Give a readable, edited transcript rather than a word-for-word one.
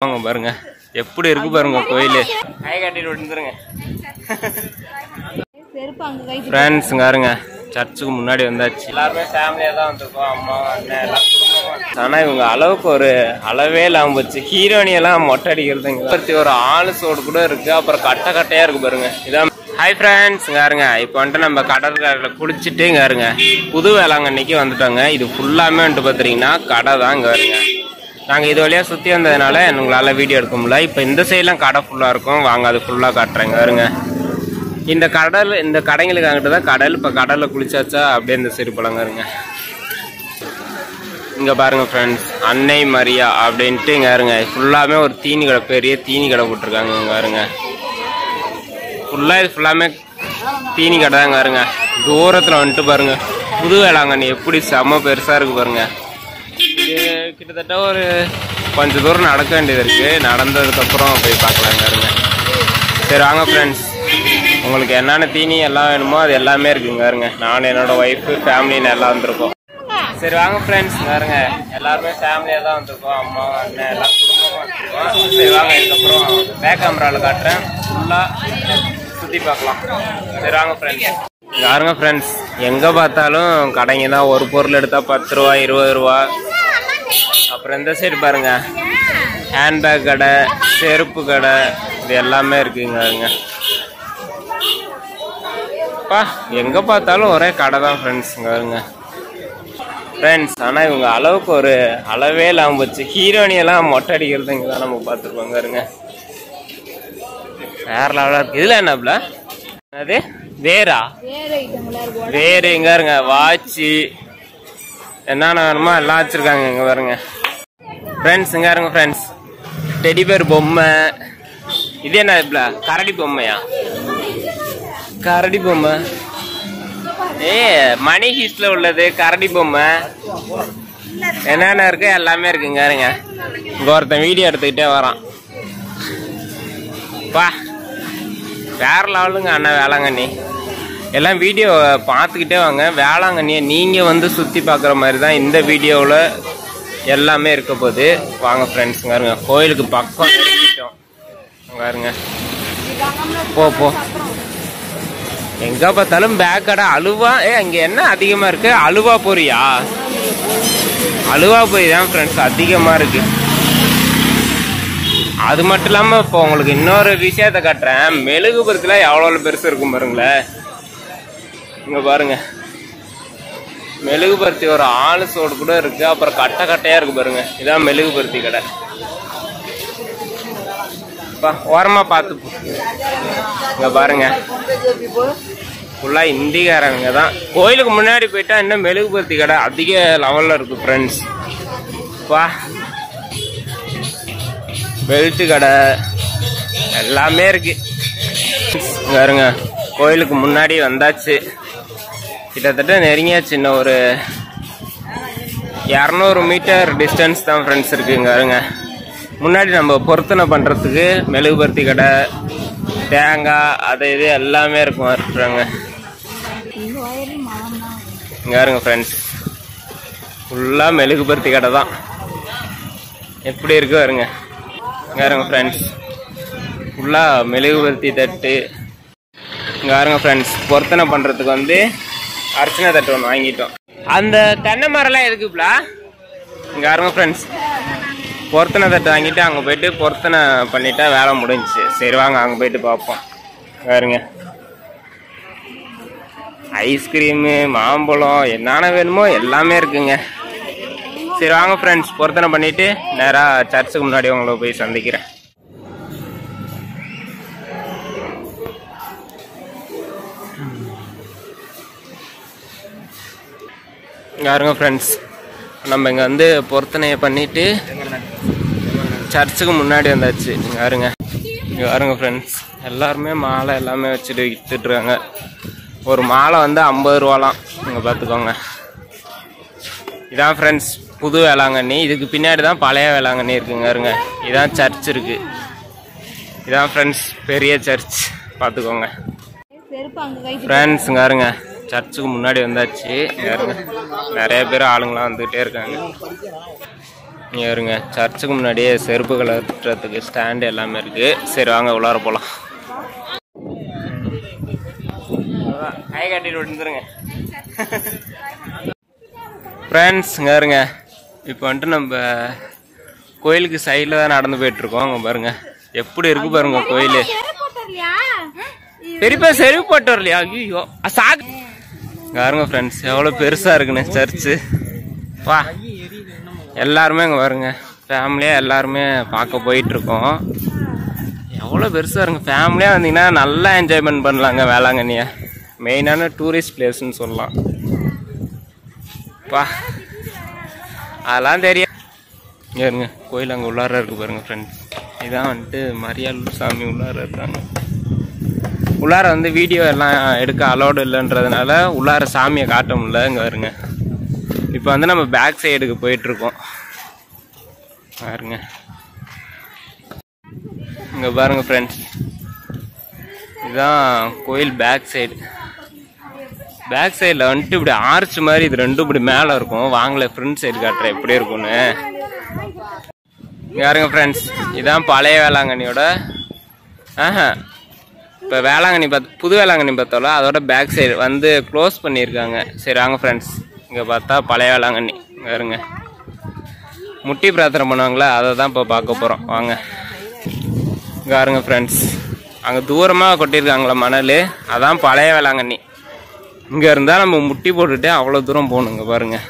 வாங்க பாருங்க எப்படி இருக்கு பாருங்க கோயில். கை கட்டிட்டு விட்டுருங்க ஃப்ரெண்ட்ஸ். பாருங்க சர்ச்சுக்கு முன்னாடி வந்தாச்சு. எல்லாருமே ஃபேமிலியா தான் வந்திருக்கோம். அம்மா அண்ணன் எல்லாம் குடும்பமா. ஆனா இவங்க அளவுக்கு ஒரு அளவே இல்லாம போச்சு. ஹீரோனியெல்லாம் மொட்டை அடிக்கிறதுங்க. ஒரு ஆளு சோடு கூட இருக்கு. அப்புறம் கட்டை கட்டையா இருக்கு பாருங்க. இதான் ஹாய் ஃப்ரெண்ட்ஸ். பாருங்க இப்போ வந்துட்டு நம்ம கடற்கரையில குளிச்சுட்டு பாருங்க புது வேளாங்கண்ணிக்கு வந்துட்டோங்க. இது ஃபுல்லாமே வந்துட்டு பாத்தீங்கன்னா கடை தான். இங்க வருங்க நாங்கள் இது வழியாக சுற்றி வந்ததுனால எங்களால் வீடியோ எடுக்க முடியல. இப்போ இந்த சைட்லாம் கடை ஃபுல்லாக இருக்கும். வாங்க அது ஃபுல்லாக காட்டுறேங்க. வருங்க இந்த கடல், இந்த கடைங்களுக்கு அங்கிட்டு தான் கடல். இப்போ கடலில் குளிச்சாச்சா அப்படியே இந்த சைடு போலாங்க. இருங்க இங்கே பாருங்க ஃப்ரெண்ட்ஸ், அன்னை மரியா அப்படின்ட்டு இங்கே இருங்க ஃபுல்லாமே ஒரு தீனி கடை, பெரிய தீனி கடை போட்டிருக்காங்க. இங்கே பாருங்க ஃபுல்லாக இது ஃபுல்லாமே தீனி கடை தாங்க. இருங்க தூரத்தில் வந்துட்டு பாருங்க புது வேளாங்கண்ணி எப்படி செம்ம பெருசாக இருக்கு பாருங்க. கிட்டத்தட்ட ஒரு கொஞ்சம் தூரம் நடக்க வேண்டியது இருக்கு. நடந்ததுக்கப்புறம் போய் பார்க்கலாங்க. இருங்க சரி வாங்க ஃப்ரெண்ட்ஸ், உங்களுக்கு என்னென்ன தீனி எல்லாம் வேணுமோ அது எல்லாமே இருக்குங்க. இருங்க நான் என்னோட ஒய்ஃபு ஃபேமிலின்னு எல்லாம் வந்திருக்கோம். சரி வாங்க ஃப்ரெண்ட்ஸ். பாருங்க எல்லாருமே ஃபேமிலியாக தான் வந்திருக்கோம். அம்மா அண்ணன் எல்லாம் குடும்பமாக வந்திருக்கோம். சரி வாங்க இதுக்கப்புறம் பேக் கேமராவில் காட்டுறேன். ஃபுல்லாக சுற்றி பார்க்கலாம். சரி வாங்க ஃப்ரெண்ட்ஸ். பாருங்க ஃப்ரெண்ட்ஸ், எங்கே பார்த்தாலும் கடைங்க தான். ஒரு பொருள் எடுத்தால் 10 ரூபா 20 ரூபா. அப்புறம் இந்த சைடு பாருங்க ஹேண்ட்பேக் கடை, செருப்பு கடை, இது எல்லாமே இருக்குங்க. பா எங்கே பார்த்தாலும் ஒரே கடை தான் ஃப்ரெண்ட்ஸ். பாருங்க ஃப்ரெண்ட்ஸ், ஆனால் இவங்க அளவுக்கு ஒரு அளவே இல்லாமல் போச்சு. ஹீரோனியெல்லாம் மொட்டை அடிக்கிறது இங்கே தான் நம்ம பார்த்துருப்போங்க. இருங்க வேற லெவலாக இருக்குது. இதில் என்னப்ல அது வேறா வேறு எங்க இருங்க வாட்சி என்னென்ன வேணுமோ எல்லாம் வச்சிருக்காங்க. இங்க பாருங்க ஃப்ரெண்ட்ஸ். இங்க இருங்க ஃப்ரெண்ட்ஸ், டெடிபேர் பொம்மை. இது என்ன இப்பல கரடி பொம்மையா? கரடி பொம்மை மணி ஹீஸ்ட்ல உள்ளது கரடி பொம்மை. என்னென்ன இருக்கு எல்லாமே இருக்குங்க. இருங்க இங்க ஒருத்தன் வீடியோ எடுத்துக்கிட்டே வரான். பா வேற லெவலுங்க அண்ணா வேளாங்கண்ணி. எல்லாம் வீடியோ பார்த்துக்கிட்டே வாங்க. வேளாங்கண்ணியை நீங்கள் வந்து சுற்றி பார்க்குற மாதிரி தான் இந்த வீடியோவில் எல்லாமே இருக்க போகுது. வாங்க ஃப்ரெண்ட்ஸ். பாருங்க கோயிலுக்கு பக்கம் பாருங்க. போ எங்கே பார்த்தாலும் பேக் கடை. அலுவா அங்கே என்ன அதிகமாக இருக்கு? அலுவா பொரியா? அலுவா பொரி தான் ஃப்ரெண்ட்ஸ் அதிகமாக இருக்கு. அது மட்டும் இல்லாமல் இப்போ உங்களுக்கு இன்னொரு விஷயத்த காட்டுறேன். மெழுகுபுரத்தில் எவ்வளோ பெருசு இருக்கும் பாருங்களேன். இங்க பாருங்க மெழுகுபருத்தி ஒரு ஆளு சோடு கூட இருக்கு. அப்புறம் கட்டை கட்டையா இருக்கு பாருங்க. இதான் மெழுகுபருத்தி கடை. ஓரமா பார்த்து இங்க பாருங்க ஃபுல்லா இந்திக்காரங்க தான். கோயிலுக்கு முன்னாடி போயிட்டா இன்னும் மெழுகுபருத்தி கடை அதிக லெவல்ல இருக்கு ஃப்ரெண்ட்ஸ். பா பெல்ட் கடை எல்லாமே இருக்கு. பாருங்க கோயிலுக்கு முன்னாடி வந்தாச்சு. கிட்டத்தட்ட நெருங்கியாச்சு. இன்னும் ஒரு 200 மீட்டர் டிஸ்டன்ஸ் தான் ஃப்ரெண்ட்ஸ் இருக்குங்க. பாருங்க முன்னாடி நம்ம பொருத்தனை பண்ணுறதுக்கு மெழுகுபருத்தி கடை, தேங்காய் அது இது எல்லாமே இருக்கும். இருக்கிறாங்க இங்கே பாருங்க ஃப்ரெண்ட்ஸ் ஃபுல்லாக மெழுகுபருத்தி கடை தான். எப்படி இருக்கு பாருங்க. இங்கே பாருங்க ஃப்ரெண்ட்ஸ் ஃபுல்லாக மெழுகுபருத்தி தட்டு. இங்கே பாருங்க ஃப்ரெண்ட்ஸ் பொருத்தனை பண்ணுறதுக்கு வந்து அர்ச்சனை தட்டு ஒன்று வாங்கிட்டோம். அந்த தென்னை மரம்லாம் எதுக்குப்பா? இங்கே பாருங்க ஃப்ரெண்ட்ஸ் பொருத்தனை தட்டு வாங்கிட்டு அங்கே போயிட்டு பொருத்தனை பண்ணிட்டா வேலை முடிஞ்சிச்சு. சரி வாங்க அங்கே போயிட்டு பார்ப்போம். பாருங்க ஐஸ்கிரீமு, மாம்பழம் என்னென்ன வேணுமோ எல்லாமே இருக்குங்க. சரி வாங்க ஃப்ரெண்ட்ஸ் பொருத்தனை பண்ணிட்டு நேராக சர்ச்சுக்கு முன்னாடி உங்களை போய் சந்திக்கிறேன். பாருங்க ஃப்ரெண்ட்ஸ் நம்ம இங்கே வந்து பொருத்தனையை பண்ணிட்டு சர்ச்சுக்கு முன்னாடி வந்தாச்சு. இங்கே பாருங்க. இங்கே பாருங்க ஃப்ரெண்ட்ஸ் எல்லாருமே மாலை எல்லாமே வச்சுட்டு விற்றுட்ருக்காங்க. ஒரு மாலை வந்து 50 ரூபாலாம். இங்கே பார்த்துக்கோங்க. இதான் ஃப்ரெண்ட்ஸ் புது வேளாங்கண்ணி. இதுக்கு பின்னாடி தான் பழைய வேளாங்கண்ணி இருக்குங்க. இருங்க இதான் சர்ச் இருக்கு. இதான் ஃப்ரெண்ட்ஸ் பெரிய சர்ச் பார்த்துக்கோங்க ஃப்ரெண்ட்ஸ். இங்கே பாருங்க சர்ச்சுக்கு முன்னாடி வந்தாச்சு. நிறைய பேர் ஆளுங்களாம் வந்துகிட்டே இருக்காங்க. இங்கே இருங்க, சர்ச்சுக்கு முன்னாடியே செருப்பு கலட்டுறதுக்கு ஸ்டாண்டு எல்லாமே இருக்குது. சரி வாங்க உள்ளார போகலாம். கை கட்டிட்டு விட்டுருங்க ஃப்ரெண்ட்ஸ். இங்கே இருங்க, இப்போ வந்துட்டு நம்ம கோயிலுக்கு சைடில் தான் நடந்து போயிட்டுருக்கோம். அங்கே பாருங்க எப்படி இருக்கு பாருங்க கோயில். பெரியப்பா செருப்பு போட்டு வரலையா? ஐயோ சாக்கு. பாருங்க ஃப்ரெண்ட்ஸ் எவ்வளோ பெருசாக இருக்குன்னு சர்ச்சு. வா எல்லாருமே இங்கே பாருங்க, ஃபேமிலியாக எல்லாருமே பார்க்க போயிட்டுருக்கோம். எவ்வளோ பெருசாக இருங்க. ஃபேமிலியாக வந்தீங்கன்னா நல்லா என்ஜாய்மெண்ட் பண்ணலாங்க வேளாங்கண்ணியை. மெயினான டூரிஸ்ட் பிளேஸ்ன்னு சொல்லலாம். வா அதெல்லாம் தெரியும். இங்கே இருங்க கோயில் அங்கே உள்ளார இருக்குது பாருங்கள் ஃப்ரெண்ட்ஸ். இதான் வந்துட்டு மரியாள் சாமி உள்ளார இருக்காங்க. உள்ளார வந்து வீடியோ எல்லாம் எடுக்க அலோடு இல்லைன்றதுனால உள்ளார சாமியை காட்ட முடியல. இங்கே வருங்க, இப்போ வந்து நம்ம பேக் சைடுக்கு போயிட்டுருக்கோம். பாருங்க இங்கே பாருங்க ஃப்ரெண்ட்ஸ், இதுதான் கோயில் பேக் சைடு. பேக் சைடில் வந்துட்டு இப்படி ஆர்ச் மாதிரி இது ரெண்டும் இப்படி மேலே இருக்கும். வாங்கல ஃப்ரண்ட் சைடு காட்டுறேன் எப்படி இருக்கும்னு. யாருங்க ஃப்ரெண்ட்ஸ், இதான் பழைய வேளாங்கண்ணியோட இப்போ வேளாங்கண்ணி புது வேளாங்கண்ணி பார்த்தோம்ல அதோட பேக் சைடு வந்து க்ளோஸ் பண்ணியிருக்காங்க. சரி வாங்க ஃப்ரெண்ட்ஸ், இங்கே பார்த்தா பழைய வேளாங்கண்ணி. வேறுங்க முட்டி பிரார்த்தனை பண்ணுவாங்களே அதை தான் இப்போ பார்க்க போகிறோம். வாங்க இங்கே பாருங்க ஃப்ரெண்ட்ஸ், அங்கே தூரமாக கொட்டியிருக்காங்களா மணல், அதான் பழைய வேளாங்கண்ணி. இங்கே இருந்தால் நம்ம முட்டி போட்டுட்டு அவ்வளோ தூரம் போகணுங்க பாருங்கள்.